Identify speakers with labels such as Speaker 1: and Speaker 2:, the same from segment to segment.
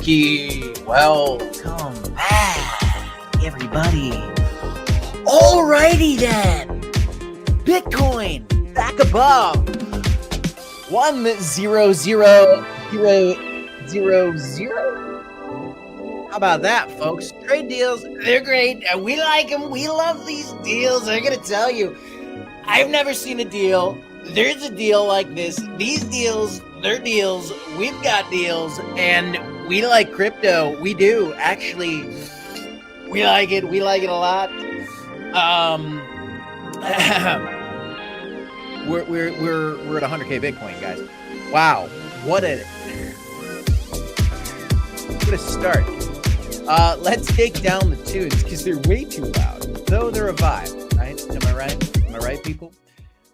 Speaker 1: Ricky, welcome back, everybody. Alrighty then, Bitcoin back above 100,000. How about that, folks? Trade deals, they're great. We like them. We love these deals. I gotta tell you, I've never seen a deal. There's a deal like this. These deals, they're deals. We've got deals, and we like crypto. We do, actually. We like it. We like it a lot. We're at 100K Bitcoin, guys. Wow, what a start. Let's take down the tunes because they're way too loud. Though they're a vibe, right? Am I right? Am I right, people?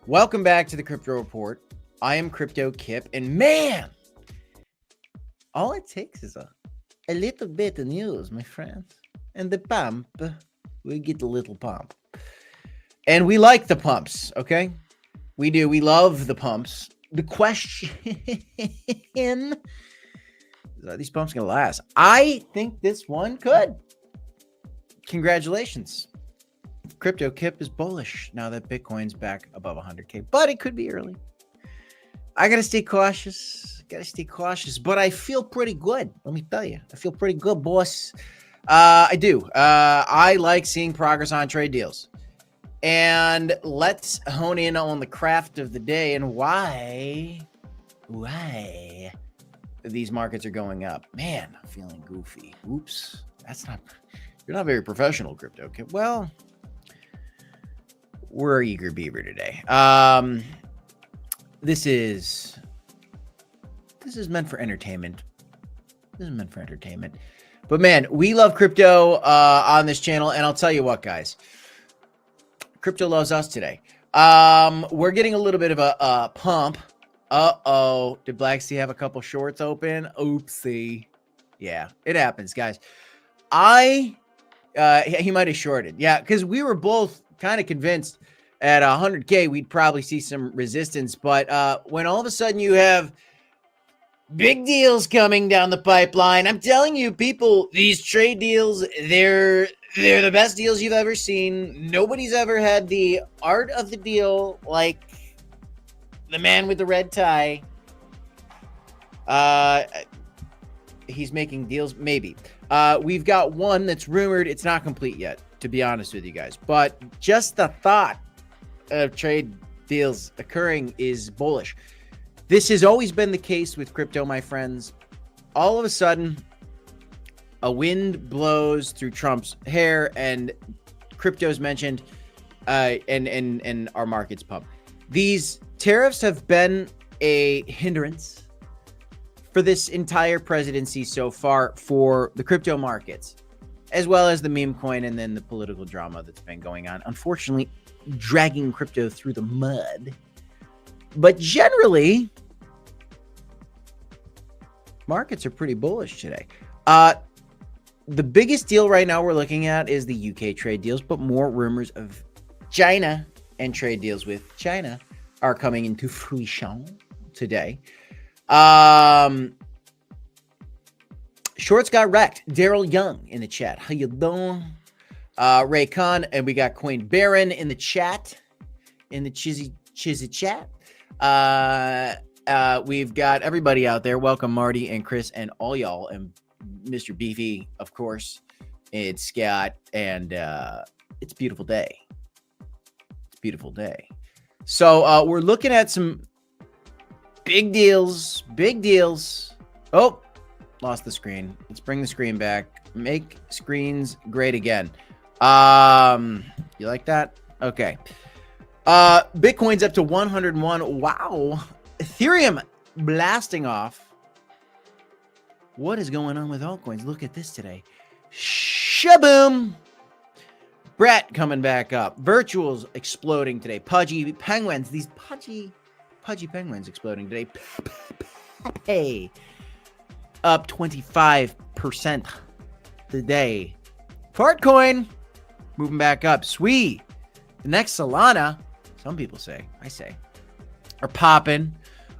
Speaker 1: Welcome back to the Crypto Report. I am Crypto Kip, and man, all it takes is a little bit of news, my friends. And the pump, we get a little pump. And we like the pumps, okay? We do. We love the pumps. The question, are these pumps going to last? I think this one could. Congratulations. Crypto Kip is bullish now that Bitcoin's back above 100K, but it could be early. I got to stay cautious. But I feel pretty good. Let me tell you. I feel pretty good, boss. I do. I like seeing progress on trade deals. And let's hone in on the craft of the day and why these markets are going up. Man, I'm feeling goofy. Oops. You're not very professional, Crypto Kip. Well, we're eager beaver today. This is meant for entertainment. But man, we love crypto on this channel, and I'll tell you what, guys. Crypto loves us today. We're getting a little bit of a pump. Uh-oh. Did Black Sea have a couple shorts open? Oopsie. Yeah, it happens, guys. He might have shorted. Yeah, because we were both kind of convinced at 100K we'd probably see some resistance. But when all of a sudden you have big deals coming down the pipeline, I'm telling you, people, these trade deals, they're the best deals you've ever seen. Nobody's ever had the art of the deal like the man with the red tie. He's making deals, maybe. We've got one that's rumored. It's not complete yet, to be honest with you guys. But just the thought of trade deals occurring is bullish. This has always been the case with crypto, my friends. All of a sudden, a wind blows through Trump's hair, and crypto's mentioned, and our markets pump. These tariffs have been a hindrance for this entire presidency so far for the crypto markets, as well as the meme coin and then the political drama that's been going on. Unfortunately, dragging crypto through the mud. But generally, markets are pretty bullish today. The biggest deal right now we're looking at is the UK trade deals, but more rumors of China and trade deals with China are coming into fruition today. Shorts got wrecked. Daryl Young in the chat. How you doing? Ray Khan, and we got Coin Baron in the chat, in the chizzy chat. We've got everybody out there. Welcome, Marty and Chris and all y'all, and Mr. Beefy, of course. It's Scott, and it's a beautiful day. So we're looking at some big deals. Oh, lost the screen. Let's bring the screen back. Make screens great again. You like that? Okay. Bitcoin's up to 101. Wow. Ethereum blasting off. What is going on with altcoins? Look at this today. Shaboom. Brett coming back up. Virtuals exploding today. Pudgy penguins. These pudgy penguins exploding today. Hey. Up 25% today. Fartcoin moving back up. SUI. The next Solana, some people say, I say, are popping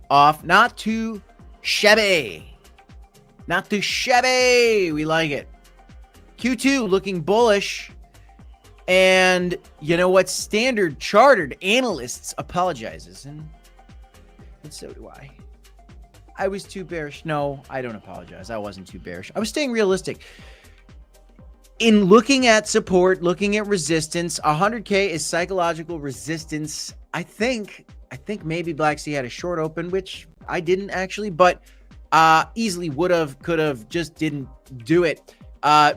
Speaker 1: off. Not too shabby. Not too shabby. We like it. Q2 looking bullish. And you know what? Standard Chartered analysts apologizes. And so do I. I was too bearish. No, I don't apologize. I wasn't too bearish. I was staying realistic. In looking at support, looking at resistance, 100K is psychological resistance. I think maybe Black Sea had a short open, which I didn't actually, but easily would have, could have, just didn't do it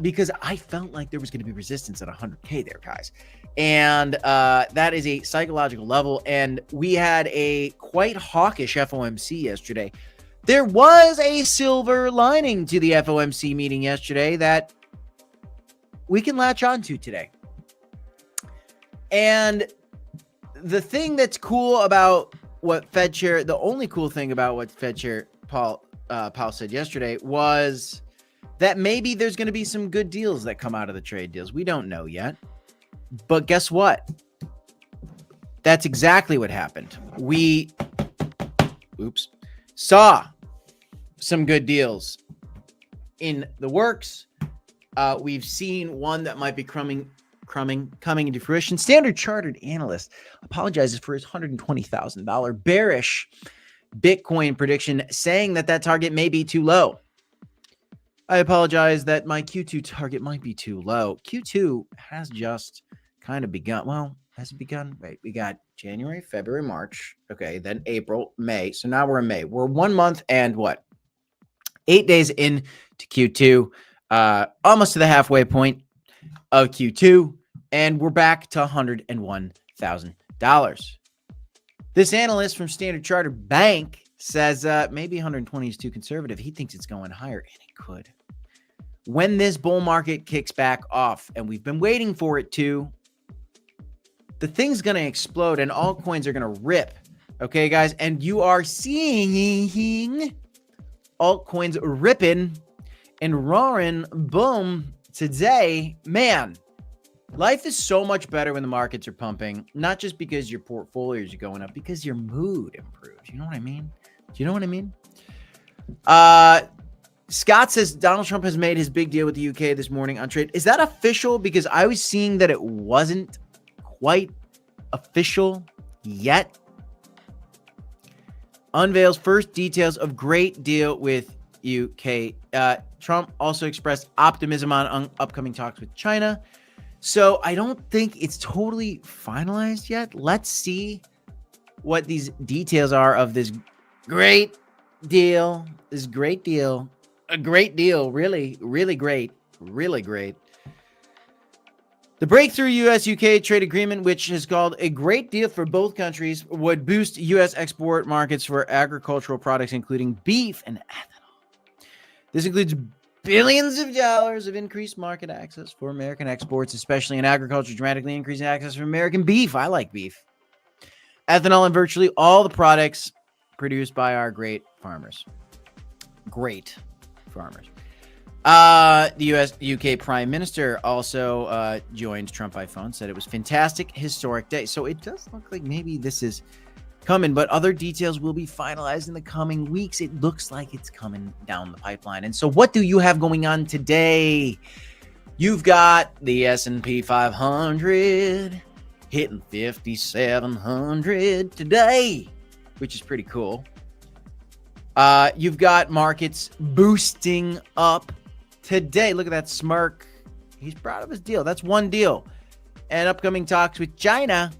Speaker 1: because I felt like there was going to be resistance at 100K there, guys. And that is a psychological level. And we had a quite hawkish FOMC yesterday. There was a silver lining to the FOMC meeting yesterday that we can latch on to today. And the thing that's cool about what Fed Chair, the only cool thing about what Fed Chair Powell said yesterday was that maybe there's going to be some good deals that come out of the trade deals. We don't know yet. But guess what? That's exactly what happened. We saw some good deals in the works. We've seen one that might be coming into fruition. Standard Chartered analyst apologizes for his $120,000 bearish Bitcoin prediction, saying that target may be too low. I apologize that my Q2 target might be too low. Q2 has just kind of begun. Well, has it begun? Wait, we got January, February, March. Okay, then April, May. So now we're in May. We're 1 month and what? 8 days into Q2. Almost to the halfway point of Q2, and we're back to $101,000. This analyst from Standard Chartered Bank says maybe 120 is too conservative. He thinks it's going higher, and it could. When this bull market kicks back off, and we've been waiting for it to, the thing's going to explode, and altcoins are going to rip. Okay, guys? And you are seeing altcoins ripping and roaring, boom, today. Man, life is so much better when the markets are pumping, not just because your portfolios are going up, because your mood improves. You know what I mean? Do you know what I mean? Scott says Donald Trump has made his big deal with the UK this morning on trade. Is that official? Because I was seeing that it wasn't quite official yet. Unveils first details of great deal with UK. Trump also expressed optimism on upcoming talks with China. So I don't think it's totally finalized yet. Let's see what these details are of this great deal. A great deal. Really, really great. Really great. The breakthrough US-UK trade agreement, which is called a great deal for both countries, would boost US export markets for agricultural products, including beef and ethanol. This includes billions of dollars of increased market access for American exports, especially in agriculture, dramatically increasing access for American beef. I like beef. Ethanol and virtually all the products produced by our great farmers. Great farmers. The US-UK Prime Minister also joined Trump by phone, said it was fantastic, historic day. So it does look like maybe this is coming, but other details will be finalized in the coming weeks. It looks like it's coming down the pipeline. And so what do you have going on today? You've got the S&P 500 hitting 5,700 today, which is pretty cool. You've got markets boosting up today. Look at that smirk. He's proud of his deal. That's one deal. And upcoming talks with China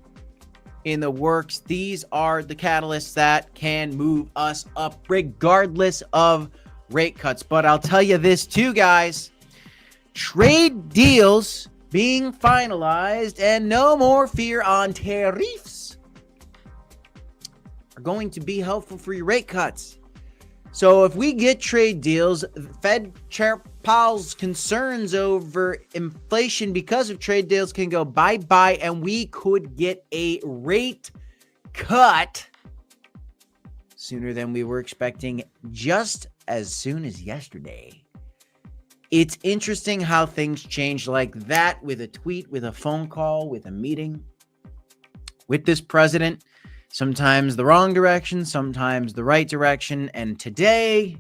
Speaker 1: in the works. These are the catalysts that can move us up regardless of rate cuts. But I'll tell you this too, guys. Trade deals being finalized and no more fear on tariffs are going to be helpful for your rate cuts. So if we get trade deals, Fed Chair Powell's concerns over inflation because of trade deals can go bye-bye, and we could get a rate cut sooner than we were expecting, just as soon as yesterday. It's interesting how things change like that, with a tweet, with a phone call, with a meeting with this president. Sometimes the wrong direction, sometimes the right direction. And today,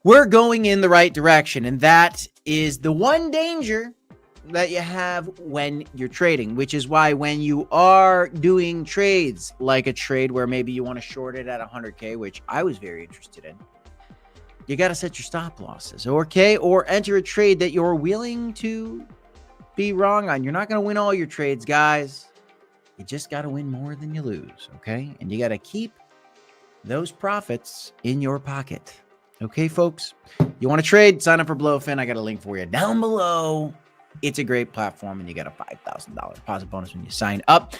Speaker 1: we're going in the right direction. And that is the one danger that you have when you're trading, which is why when you are doing trades, like a trade where maybe you want to short it at 100K, which I was very interested in, you got to set your stop losses, okay? Or enter a trade that you're willing to be wrong on. You're not going to win all your trades, guys. You just got to win more than you lose, okay? And you got to keep those profits in your pocket. Okay, folks? You want to trade? Sign up for Blowfin. I got a link for you down below. It's a great platform, and you get a $5,000 deposit bonus when you sign up.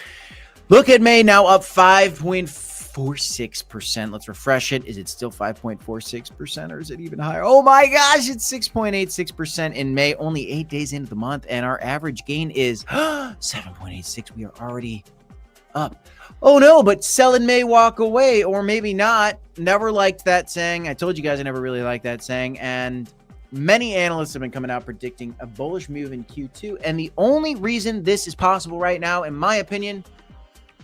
Speaker 1: Look at May now up 5.46%. Let's refresh it. Is it still 5.46% or is it even higher? Oh my gosh, it's 6.86% in May, only 8 days into the month, and our average gain is 7.86. We are already up. Oh no, but selling may walk away, or maybe not. Never liked that saying. I told you guys I never really liked that saying, and many analysts have been coming out predicting a bullish move in Q2, and the only reason this is possible right now, in my opinion,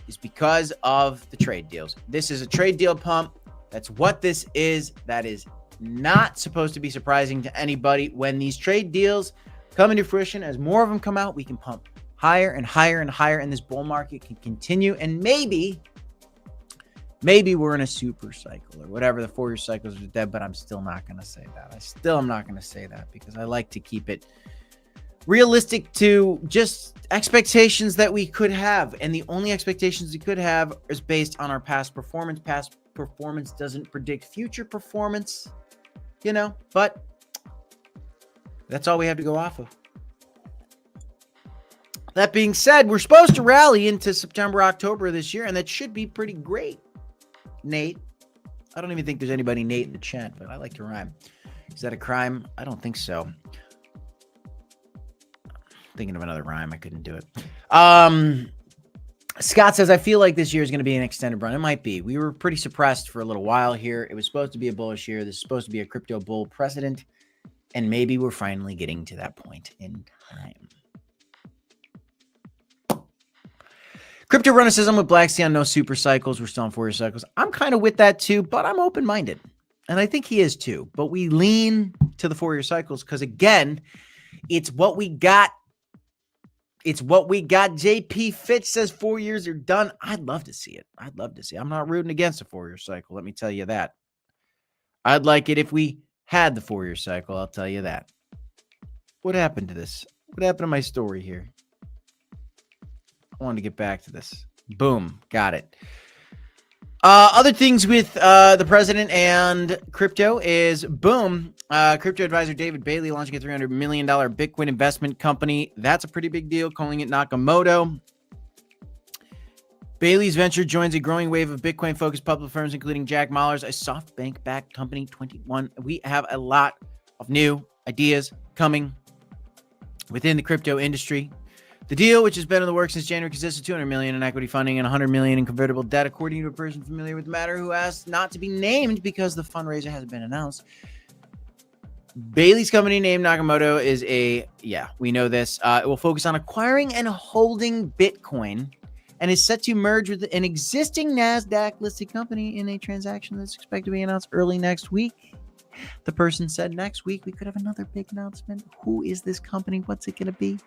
Speaker 1: is because of the trade deals. This is a trade deal pump. That's what this is. That is not supposed to be surprising to anybody. When these trade deals come into fruition, as more of them come out, we can pump higher and higher and higher, and this bull market can continue, and maybe we're in a super cycle or whatever. The 4-year cycles are dead, but I'm still not going to say that. I'm not going to say that because I like to keep it realistic to just expectations that we could have. And the only expectations we could have is based on our past performance. Past performance doesn't predict future performance, but that's all we have to go off of. That being said, we're supposed to rally into September, October this year, and that should be pretty great. Nate. I don't even think there's anybody Nate in the chat, but I like to rhyme. Is that a crime? I don't think so. Thinking of another rhyme. I couldn't do it. Scott says, I feel like this year is going to be an extended run. It might be. We were pretty suppressed for a little while here. It was supposed to be a bullish year. This is supposed to be a crypto bull precedent. And maybe we're finally getting to that point in time. Crypto Runner says, I'm with Black Sea on no super cycles. We're still on 4-year cycles. I'm kind of with that too, but I'm open-minded. And I think he is too. But we lean to the 4-year cycles because, again, it's what we got. It's what we got. JP Fitch says 4 years are done. I'd love to see it. I'm not rooting against a 4-year cycle. Let me tell you that. I'd like it if we had the 4-year cycle. I'll tell you that. What happened to this? What happened to my story here? I wanted to get back to this. Boom. Got it. Other things with the president and crypto is, boom, crypto advisor David Bailey launching a $300 million Bitcoin investment company. That's a pretty big deal, calling it Nakamoto. Bailey's venture joins a growing wave of Bitcoin-focused public firms, including Jack Mallers, a SoftBank-backed company, 21. We have a lot of new ideas coming within the crypto industry. The deal, which has been in the works since January, consists of $200 million in equity funding and $100 million in convertible debt, according to a person familiar with the matter who asked not to be named because the fundraiser hasn't been announced. Bailey's company named Nakamoto is we know this. It will focus on acquiring and holding Bitcoin and is set to merge with an existing NASDAQ-listed company in a transaction that's expected to be announced early next week. The person said next week we could have another big announcement. Who is this company? What's it going to be?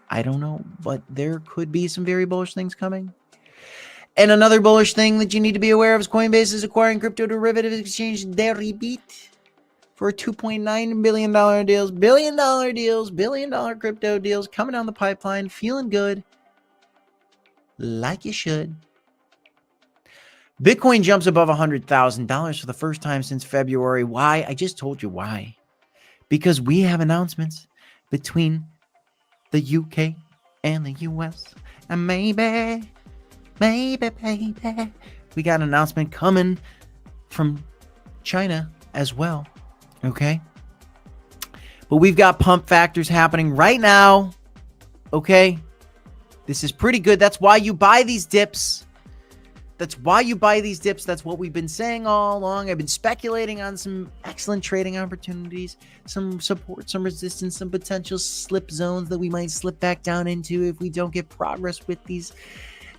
Speaker 1: I don't know, but there could be some very bullish things coming. And another bullish thing that you need to be aware of is Coinbase is acquiring crypto derivative exchange Deribit for $2.9 billion deals, billion-dollar crypto deals coming down the pipeline, feeling good, like you should. Bitcoin jumps above $100,000 for the first time since February. Why? I just told you why. Because we have announcements between the UK and the US. And maybe, we got an announcement coming from China as well. Okay? But we've got pump factors happening right now. Okay? This is pretty good. That's why you buy these dips. That's what we've been saying all along. I've been speculating on some excellent trading opportunities, some support, some resistance, some potential slip zones that we might slip back down into if we don't get progress with these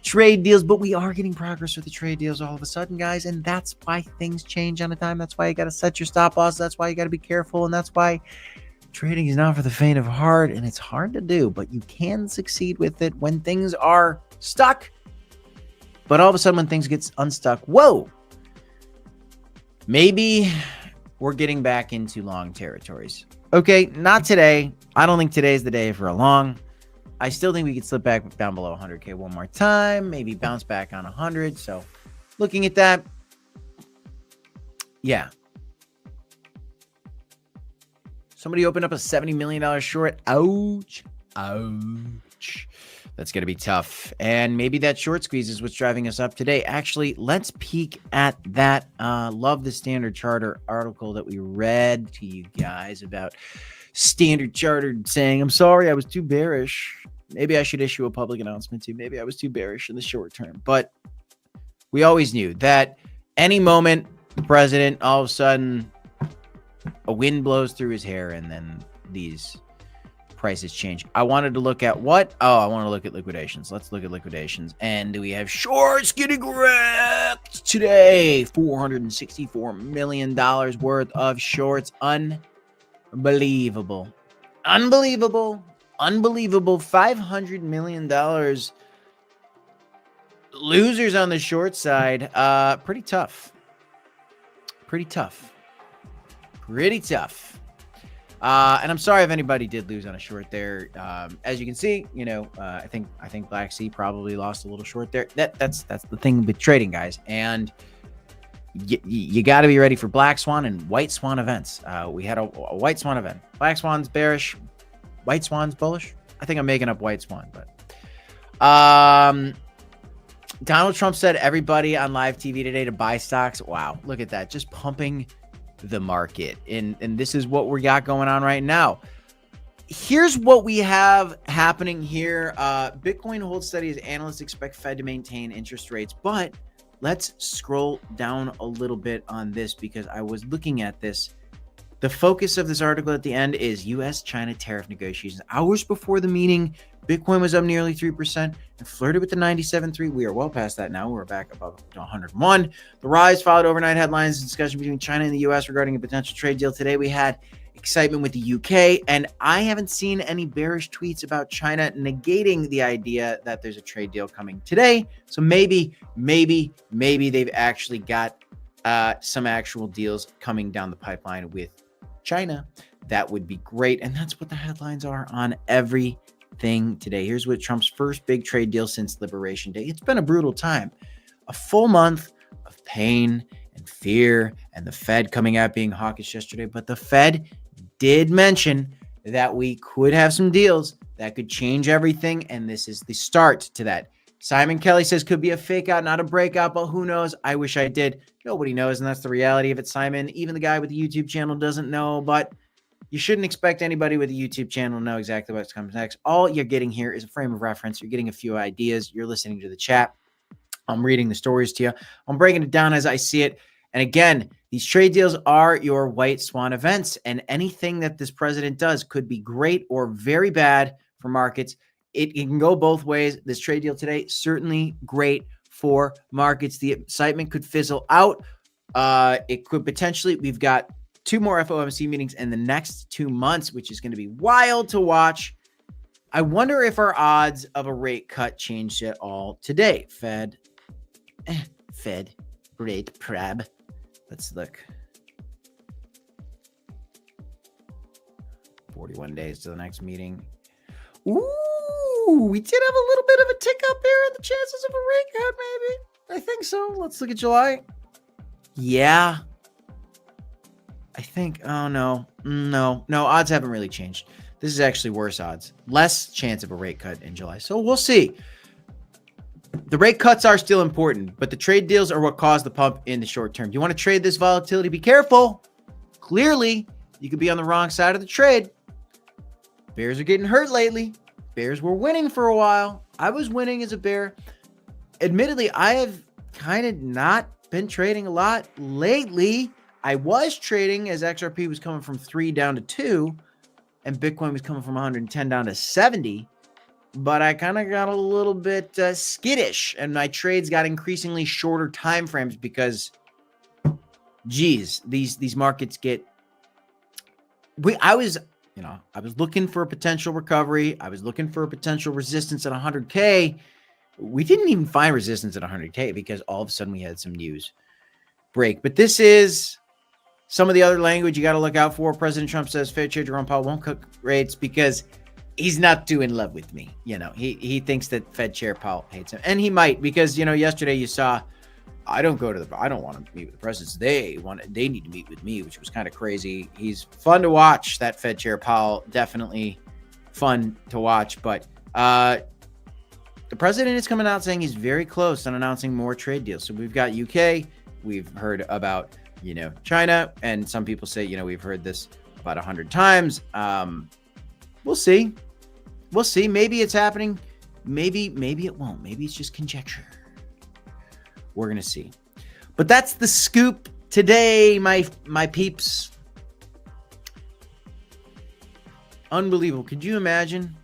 Speaker 1: trade deals, but we are getting progress with the trade deals all of a sudden, guys. And that's why things change on a dime. That's why you got to set your stop loss. That's why you got to be careful. And that's why trading is not for the faint of heart. And it's hard to do, but you can succeed with it when things are stuck. But all of a sudden, when things get unstuck, whoa, maybe we're getting back into long territories. Okay, not today. I don't think today's the day for a long. I still think we could slip back down below 100K one more time, maybe bounce back on 100. So looking at that, yeah. Somebody opened up a $70 million short. Ouch. Ouch. That's going to be tough. And maybe that short squeeze is what's driving us up today. Actually, let's peek at that. Love the Standard Charter article that we read to you guys about Standard Chartered saying, I'm sorry, I was too bearish. Maybe I should issue a public announcement too. Maybe I was too bearish in the short term. But we always knew that any moment, the president, all of a sudden, a wind blows through his hair and then these prices change. I wanted to look at what? Oh, I want to look at liquidations. Let's look at liquidations. And we have shorts getting wrecked today. $464 million worth of shorts. Unbelievable. Unbelievable. Unbelievable. $500 million losers on the short side. Pretty tough. Pretty tough. Pretty tough. And I'm sorry if anybody did lose on a short there. As you can see, you know, I think Black Sea probably lost a little short there. That's the thing with trading, guys. And you got to be ready for Black Swan and White Swan events. We had a White Swan event. Black Swan's bearish, White Swan's bullish. I think I'm making up White Swan, but Donald Trump said everybody on live TV today to buy stocks. Wow, look at that, just pumping the market. And this is what we got going on right now. Here's what we have happening here. Bitcoin holds steady as analysts expect Fed to maintain interest rates, but let's scroll down a little bit on this because I was looking at this. The focus of this article at the end is U.S.-China tariff negotiations. Hours before the meeting, Bitcoin was up nearly 3% and flirted with the 97.3. We are well past that now. We're back above 101. The rise followed overnight headlines and discussion between China and the U.S. regarding a potential trade deal. Today, we had excitement with the U.K., and I haven't seen any bearish tweets about China negating the idea that there's a trade deal coming today. So maybe they've actually got some actual deals coming down the pipeline with China. That would be great. And that's what the headlines are on everything today. Here's what Trump's first big trade deal since Liberation Day. It's been a brutal time. A full month of pain and fear and the Fed coming out being hawkish yesterday. But the Fed did mention that we could have some deals that could change everything. And this is the start to that. Simon Kelly says could be a fake out, not a breakout, but who knows? I wish I did. Nobody knows, and that's the reality of it, Simon. Even the guy with the YouTube channel doesn't know, but you shouldn't expect anybody with a YouTube channel to know exactly what comes next. All you're getting here is a frame of reference. You're getting a few ideas. You're listening to the chat. I'm reading the stories to you. I'm breaking it down as I see it. And again, these trade deals are your white swan events, and anything that this president does could be great or very bad for markets. It can go both ways. This trade deal today, certainly great for markets. The excitement could fizzle out. It could potentially, we've got 2 more FOMC meetings in the next 2 months, which is going to be wild to watch. I wonder if our odds of a rate cut changed at all today. Fed, rate prab. Let's look. 41 days to the next meeting. Ooh, we did have a little bit of a tick up here in the chances of a rate cut, maybe. I think so. Let's look at July. Yeah. I think, oh, no, odds haven't really changed. This is actually worse odds. Less chance of a rate cut in July. So we'll see. The rate cuts are still important, but the trade deals are what caused the pump in the short term. You want to trade this volatility? Be careful. Clearly, you could be on the wrong side of the trade. Bears are getting hurt lately. Bears were winning for a while. I was winning as a bear. Admittedly, I have kind of not been trading a lot lately. I was trading as XRP was coming from 3 down to 2 and Bitcoin was coming from 110 down to 70. but I kind of got a little bit skittish, and my trades got increasingly shorter time frames because, geez, these markets get. I was looking for a potential recovery. I was looking for a potential resistance at 100K. We didn't even find resistance at 100K because all of a sudden we had some news break. But this is some of the other language you got to look out for. President Trump says Fed Chair Jerome Powell won't cut rates because he's not too in love with me. He thinks that Fed Chair Powell hates him, and he might, because yesterday you saw, I don't want to meet with the presidents. They need to meet with me, which was kind of crazy. He's fun to watch, that Fed Chair Powell, definitely fun to watch. But the president is coming out saying he's very close on announcing more trade deals. So we've got UK, we've heard about, China, and some people say, we've heard this about 100 times. We'll see. Maybe it's happening. Maybe it won't. Maybe it's just conjecture. We're going to see. But that's the scoop today, my peeps. Unbelievable. Could you imagine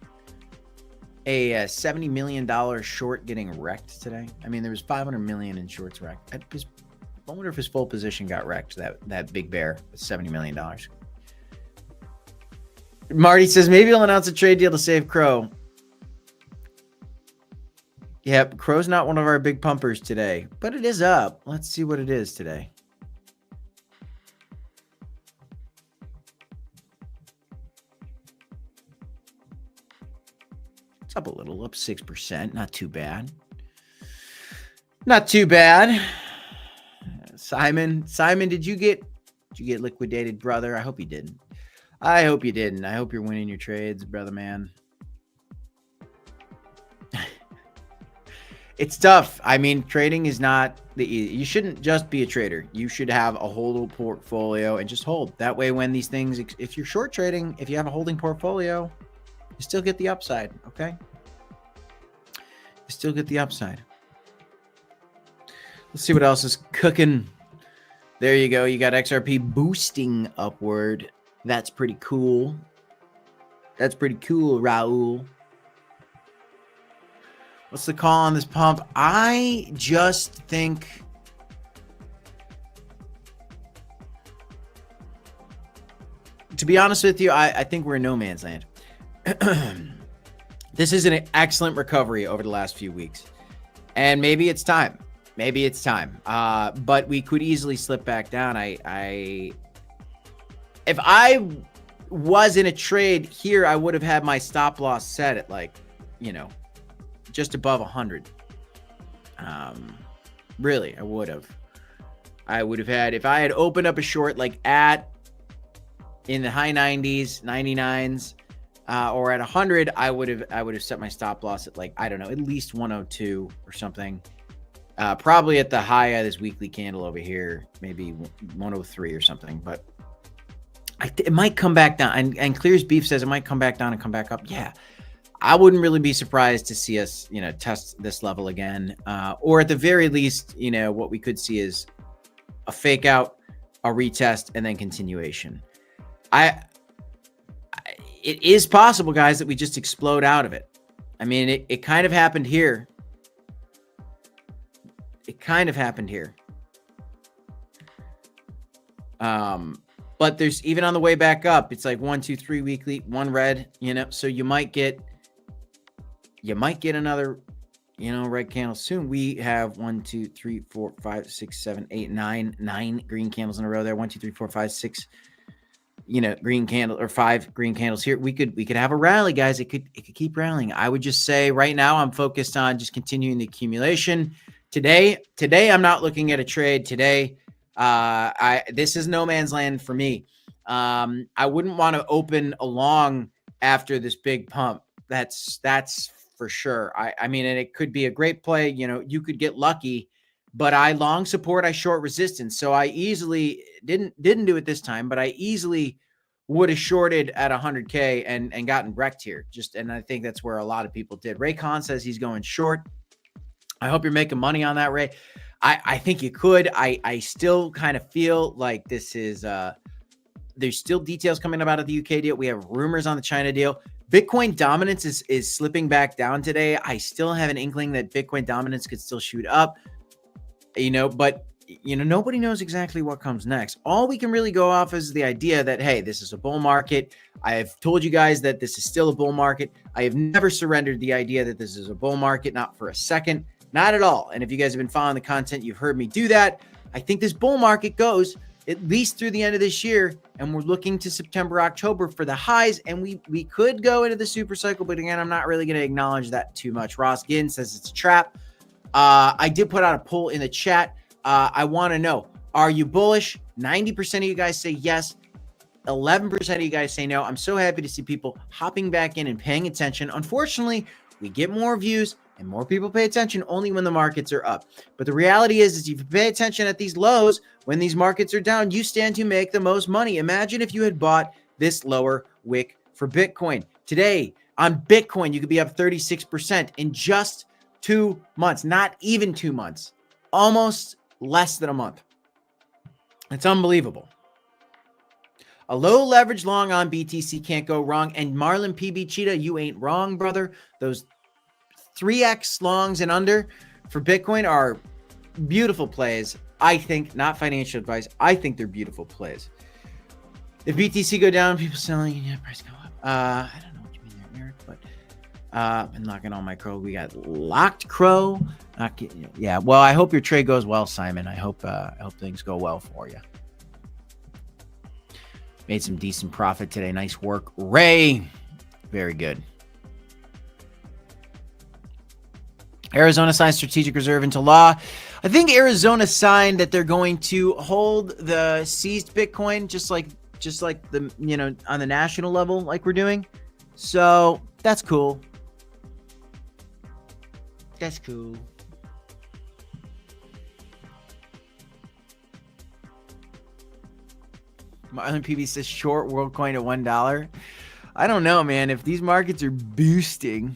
Speaker 1: a $70 million short getting wrecked today? I mean, there was 500 million in shorts wrecked. I wonder if his full position got wrecked, that big bear with $70 million. Marty says maybe he'll announce a trade deal to save Crow. Yep, Crow's not one of our big pumpers today, but it is up. Let's see what it is today. It's up a little, up 6%. Not too bad. Not too bad. Simon, did you get liquidated, brother? I hope you didn't. I hope you didn't. I hope you're winning your trades, brother man. It's tough. I mean, trading is not the easy. You shouldn't just be a trader. You should have a holdable portfolio and just hold. That way, when these things, if you're short trading, if you have a holding portfolio, you still get the upside, okay? You still get the upside. Let's see what else is cooking. There you go. You got XRP boosting upward. That's pretty cool. That's pretty cool, Raul. What's the call on this pump? I just think to be honest with you, I think we're in no man's land. This is an excellent recovery over the last few weeks. And maybe it's time. But we could easily slip back down. If I was in a trade here, I would have had my stop loss set at just above 100. Really, I would have had, if I had opened up a short in the high 90s, 99s, or at 100, I would have set my stop loss at at least 102 or something. Probably at the high of this weekly candle over here, maybe 103 or something. But it might come back down. And Clear's Beef says it might come back down and come back up. Yeah. I wouldn't really be surprised to see us, test this level again. Or at the very least, what we could see is a fake out, a retest, and then continuation. It is possible, guys, that we just explode out of it. I mean, it kind of happened here. But there's, even on the way back up, it's 1, 2, 3 weekly, one red, so you might get another, red candle soon. We have 1, 2, 3, 4, 5, 6, 7, 8, 9 green candles in a row there. 1, 2, 3, 4, 5, 6, green candle, or 5 green candles here. We could have a rally, guys. It could keep rallying. I would just say right now I'm focused on just continuing the accumulation. Today I'm not looking at a trade. Today, this is no man's land for me. I wouldn't want to open a long after this big pump. That's for sure. I mean, and it could be a great play. You could get lucky, but I long support, I short resistance. So I easily didn't do it this time, but I easily would have shorted at 100K and gotten wrecked here. And I think that's where a lot of people did. Ray Khan says he's going short. I hope you're making money on that, Ray. I think you could. I still kind of feel like this is there's still details coming about the UK deal. We have rumors on the China deal. Bitcoin dominance is slipping back down today. I still have an inkling that Bitcoin dominance could still shoot up, but nobody knows exactly what comes next. All we can really go off is the idea that, hey, this is a bull market. I have told you guys that this is still a bull market. I have never surrendered the idea that this is a bull market, not for a second, not at all. And if you guys have been following the content, you've heard me do that. I think this bull market goes at least through the end of this year, and we're looking to September, October for the highs, and we could go into the super cycle, but again, I'm not really going to acknowledge that too much. Ross Ginn says it's a trap. I did put out a poll in the chat. I want to know, are you bullish? 90% of you guys say yes. 11% of you guys say no. I'm so happy to see people hopping back in and paying attention. Unfortunately, we get more views and more people pay attention only when the markets are up. But the reality is if you pay attention at these lows, when these markets are down, you stand to make the most money. Imagine if you had bought this lower wick for Bitcoin. Today on Bitcoin, you could be up 36% in just 2 months, not even 2 months, almost less than a month. It's unbelievable. A low leverage long on BTC can't go wrong. And Marlon PB Cheetah, you ain't wrong, brother. Those 3x longs and under for Bitcoin are beautiful plays. I think, not financial advice. I think they're beautiful plays. If BTC go down, people selling, price go up. I don't know what you mean there, Eric, but I'm knocking on my crow. We got locked crow. Yeah. Well, I hope your trade goes well, Simon. I hope things go well for you. Made some decent profit today. Nice work, Ray. Very good. Arizona signed strategic reserve into law. I think Arizona signed that they're going to hold the seized Bitcoin just like the on the national level like we're doing. So that's cool. That's cool. Marlon PB says short WorldCoin at $1. I don't know, man. If these markets are boosting,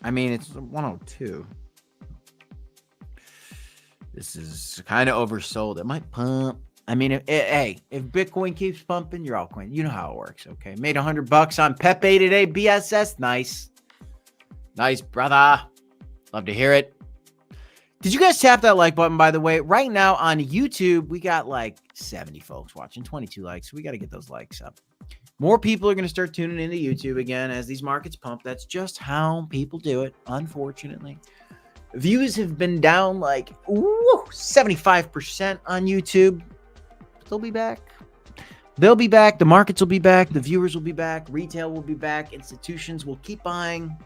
Speaker 1: I mean, it's 102. This is kind of oversold. It might pump. I mean, if Bitcoin keeps pumping, your altcoin, you know how it works. Okay, made $100 on Pepe today. BSS, nice, brother. Love to hear it. Did you guys tap that like button, by the way? Right now on YouTube, we got like 70 folks watching, 22 likes. We got to get those likes up. More people are going to start tuning into YouTube again as these markets pump. That's just how people do it, unfortunately. Views have been down like 75% on YouTube. But they'll be back. They'll be back. The markets will be back. The viewers will be back. Retail will be back. Institutions will keep buying.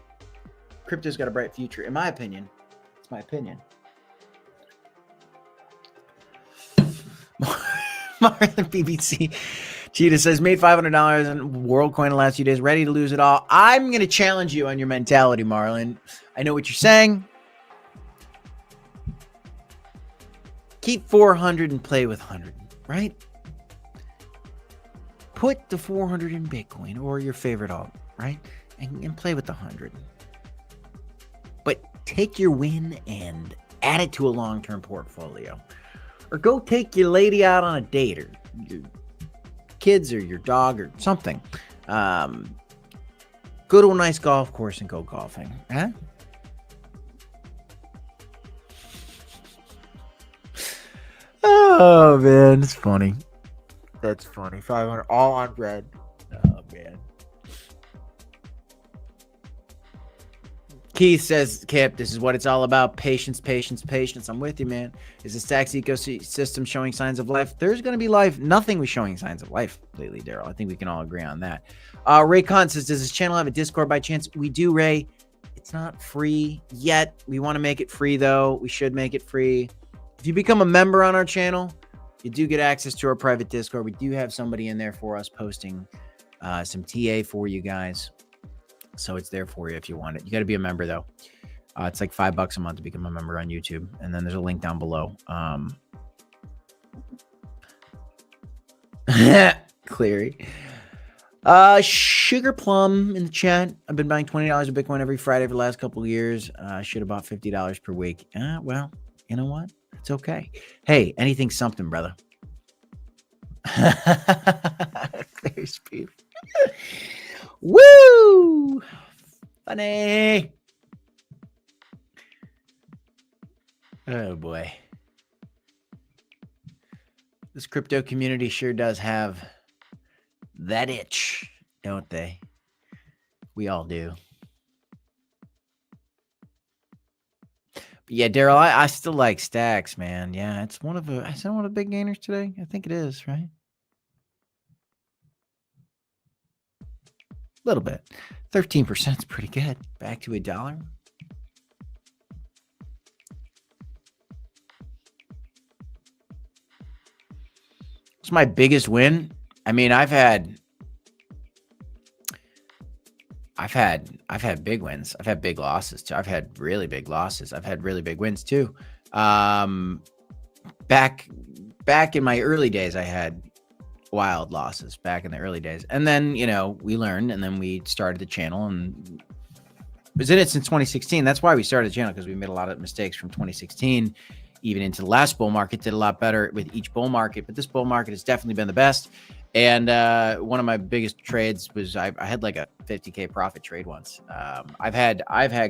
Speaker 1: Crypto's got a bright future, in my opinion. It's my opinion. Marlon BBC Cheetah says, made $500 in WorldCoin in the last few days, ready to lose it all. I'm going to challenge you on your mentality, Marlon. I know what you're saying. Keep 400 and play with 100, right? Put the 400 in Bitcoin or your favorite alt, right? And play with the 100. But take your win and add it to a long-term portfolio. Or go take your lady out on a date or your kids or your dog or something. Go to a nice golf course and go golfing. Huh? Oh, man. It's funny. That's funny. 500 all on red. Oh, man. Keith says, Kip, this is what it's all about. Patience, patience, patience. I'm with you, man. Is the Stacks ecosystem showing signs of life? There's going to be life. Nothing was showing signs of life lately, Daryl. I think we can all agree on that. Ray Khan says, does this channel have a Discord by chance? We do, Ray. It's not free yet. We want to make it free, though. We should make it free. If you become a member on our channel, you do get access to our private Discord. We do have somebody in there for us posting some TA for you guys. So it's there for you if you want it. You got to be a member, though. It's like $5 a month to become a member on YouTube. And then there's a link down below. Cleary. Sugar Plum in the chat. I've been buying $20 of Bitcoin every Friday for the last couple of years. I should have bought $50 per week. Well, you know what? It's okay. Hey, anything's something, brother. There's people. Woo! Funny. Oh boy. This crypto community sure does have that itch, don't they? We all do. But yeah, Daryl, I still like stacks, man. Yeah, it's one of the big gainers today. I think it is, right? A little bit. 13% is pretty good. Back to $1. It's my biggest win. I mean, I've had big wins. I've had big losses too. I've had really big losses. I've had really big wins too. Back in my early days, I had wild losses back in the early days. And then, we learned, and then we started the channel, and was in it since 2016. That's why we started the channel, because we made a lot of mistakes from 2016, even into the last bull market. Did a lot better with each bull market, but this bull market has definitely been the best. And one of my biggest trades was I had like a 50K profit trade once. I've had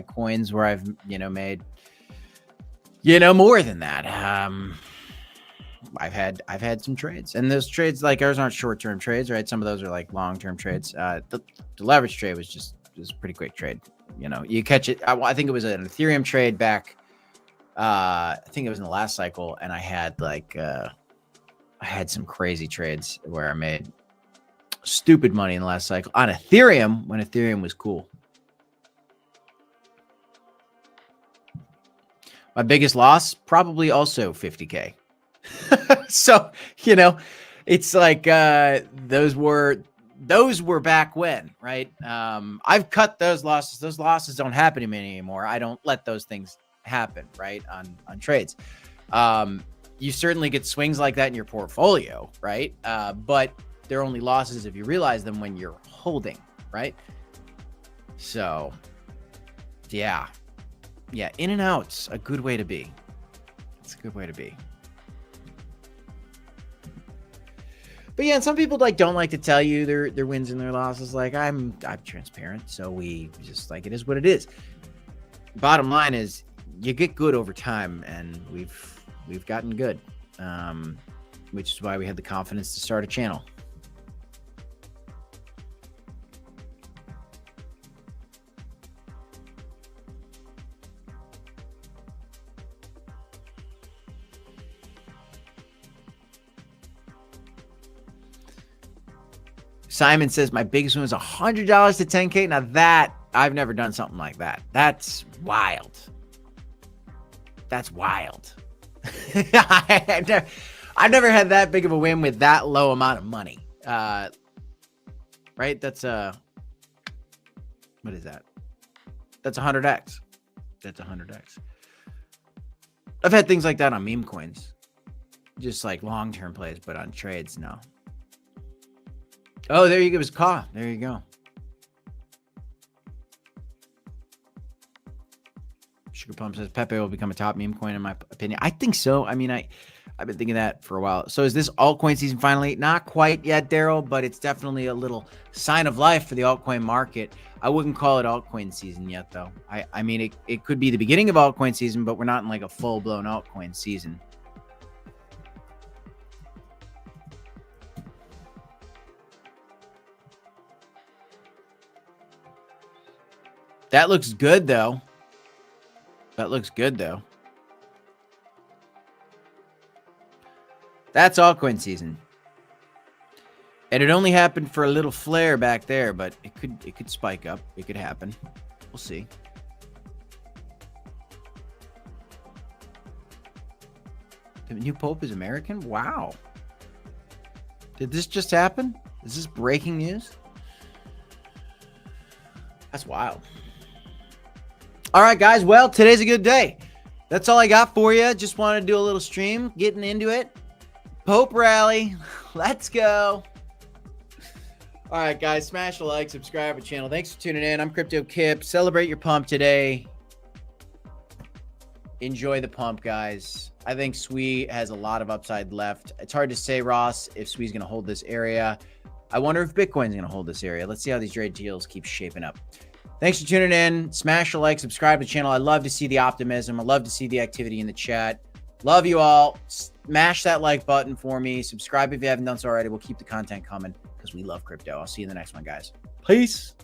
Speaker 1: coins where I've made more than that. I've had some trades, and those trades, like ours, aren't short-term trades, right? Some of those are like long-term trades. The leverage trade was a pretty quick trade. You catch it. I think it was an Ethereum trade back. I think it was in the last cycle, and I had some crazy trades where I made stupid money in the last cycle on Ethereum when Ethereum was cool. My biggest loss, probably also 50K. So, it's like those were back when, right? I've cut those losses. Those losses don't happen to me anymore. I don't let those things happen, right? On trades. You certainly get swings like that in your portfolio, right? But they're only losses if you realize them when you're holding, right? So, yeah, in and out's a good way to be. It's a good way to be. But yeah, and some people don't like to tell you their wins and their losses. Like I'm transparent, so we just it is what it is. Bottom line is, you get good over time, and we've gotten good, which is why we had the confidence to start a channel. Simon says my biggest one was $100 to 10K. Now that I've never done something like that. That's wild. That's wild. I've never had that big of a win with that low amount of money. Right? That's what is that? That's 100x. That's 100x. I've had things like that on meme coins. Just like long-term plays, but on trades, no. Oh, there you go. It was Ka. There you go. Sugar Pump says Pepe will become a top meme coin in my opinion. I think so. I mean, I've been thinking that for a while. So is this altcoin season finally? Not quite yet, Daryl, but it's definitely a little sign of life for the altcoin market. I wouldn't call it altcoin season yet, though. I mean, it could be the beginning of altcoin season, but we're not in like a full-blown altcoin season. That looks good, though. That looks good, though. That's altcoin season. And it only happened for a little flare back there, but it could spike up. It could happen. We'll see. The new Pope is American? Wow. Did this just happen? Is this breaking news? That's wild. All right, guys. Well, today's a good day. That's all I got for you. Just wanted to do a little stream, getting into it. Pope rally. Let's go. All right, guys. Smash a like, subscribe to the channel. Thanks for tuning in. I'm Crypto Kip. Celebrate your pump today. Enjoy the pump, guys. I think SUI has a lot of upside left. It's hard to say, Ross, if SUI is going to hold this area. I wonder if Bitcoin's going to hold this area. Let's see how these trade deals keep shaping up. Thanks for tuning in. Smash a like, subscribe to the channel. I love to see the optimism. I love to see the activity in the chat. Love you all. Smash that like button for me. Subscribe if you haven't done so already. We'll keep the content coming because we love crypto. I'll see you in the next one, guys. Peace.